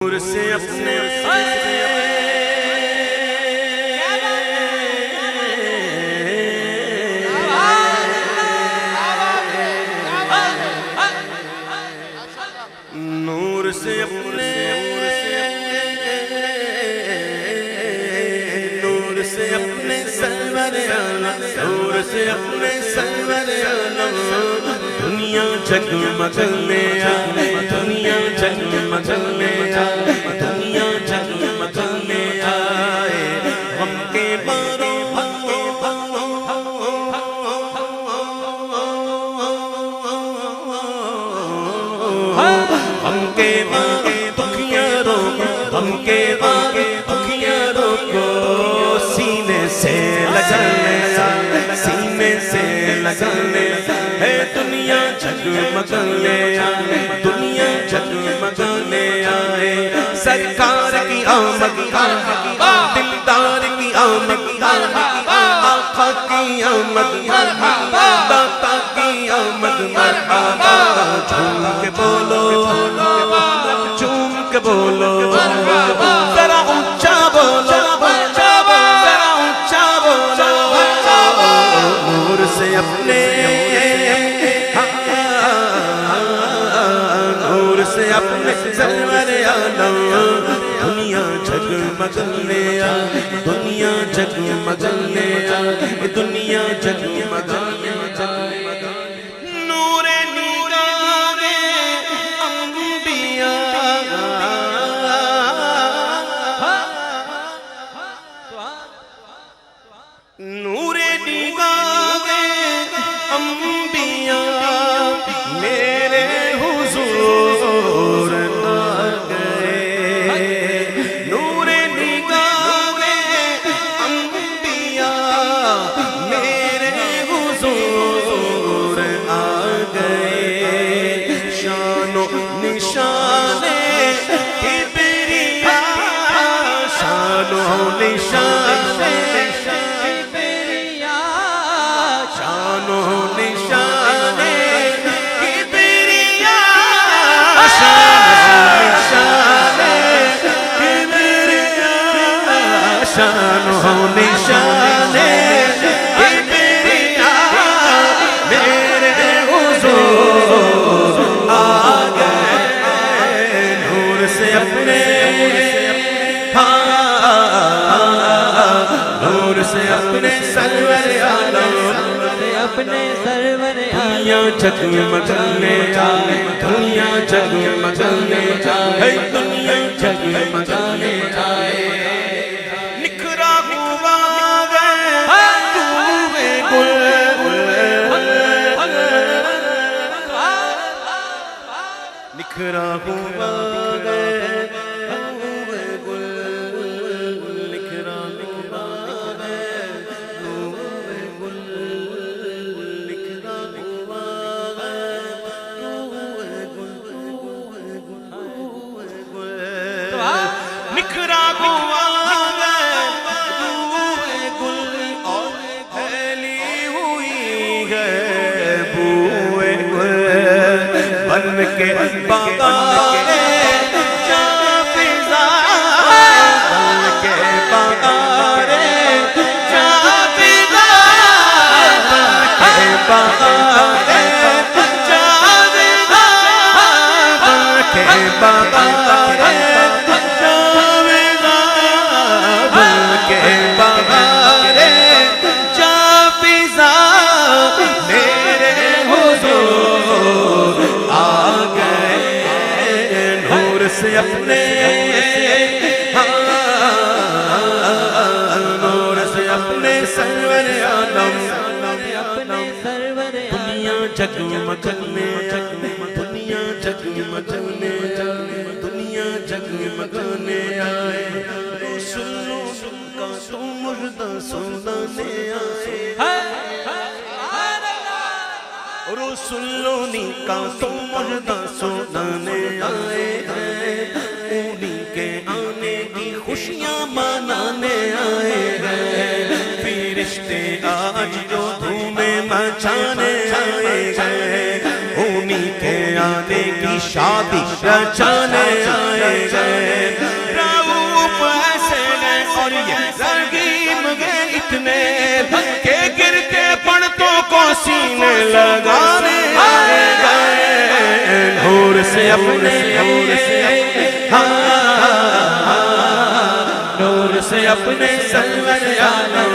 نور سے اپنے نور سے اپنے نور سے اپنے سرور عالم نور سے اپنے سرور عالم دنیا جگمگانے آئے دنیا جگمگانے آئے دنیا جگمگانے آئے غم کے باروں غم کے بارے دکھیاروں غم کے بارے دکھیاروں کو سینے سے لگانے آئے سینے سے لگانے ہے دنیا جگمگانے آئے دنیا جگمگانے آئے سرکار کی آمد دلدار کی آمد آقا کی آمد داتا کی آمد مرحبا جھوم کے بولو جھوم کے بولو ذرا اونچا بولو ذرا اونچا بولو نور سے اپنے نور سے اپنے سرور عالم دنیا جگمگانے آئے دنیا جگمگانے آئے دنیا جگمگانے نور نگاہ انبیاء نور نگاہ انبیاء میرے حضور آ گئے نور نگاہ انبیاء میرے حضور آ گئے شان و نشان کبریا شان و نشان شان و نشان کبریا شان و نشان کبریا میرے حضور آ گئے نور سے اپنے نور سے اپنے سرور عالم اپنے سرور دنیا جگمگانے آئے دنیا جگمگانے آئے دنیا جگمگانے آئے نکھرا ہوا نکھرا ہوا نکھرا ہوا گل اور پھیلی ہوئی ہے بوئے گل بن کے بغارے جا فضا بن کے بغارے جا فضا بن کے بغارے جا فضا بن کے بغارے سے اپنے نور سے اپنے سرور عالم اپنے سرور دنیا جگمگانے دنیا جگمگانے دنیا جگمگانے آئے رسولوں کا تو مردہ سنانے آئے رسولوں کا تو مردہ سنانے آئے انہی کے آنے کی خوشیاں منانے آئے ہیں فرشتے آج جو دھومیں مچانے آئے ہیں انہی کے آنے کی شادی رچانے آئے گئے رعوف ایسے گئے اور یہ رحیم گئے اتنے کہ گر کے پڑتوں کو سینے لگانے آئے گئے نور سے اپنے نور سے اپنے سرور عالم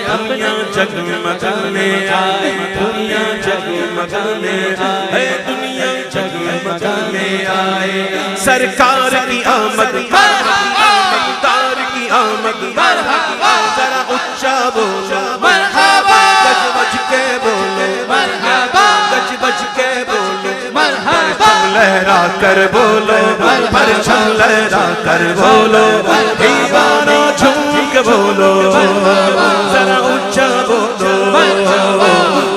دنیا جگمگانے آئے دنیا جگمگانے آئے دنیا جگمگانے آئے سرکار کی آمد تار کی آمد ذرا اچھا بولو مرحبا گج بج کے بولو مرحبا گج بج کے بولو مرحبا لہرا کر بولو پرچم لہرا کر بولو دیوانو جھوم کے بولو ذرا اچھا بولو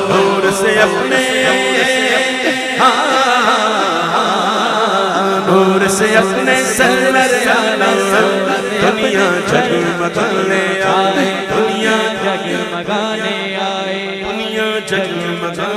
نور سے اپنے نور سے اپنے سرور عالم دنیا جگمگانے آئے دنیا جگمگانے آئے دنیا جگمگانے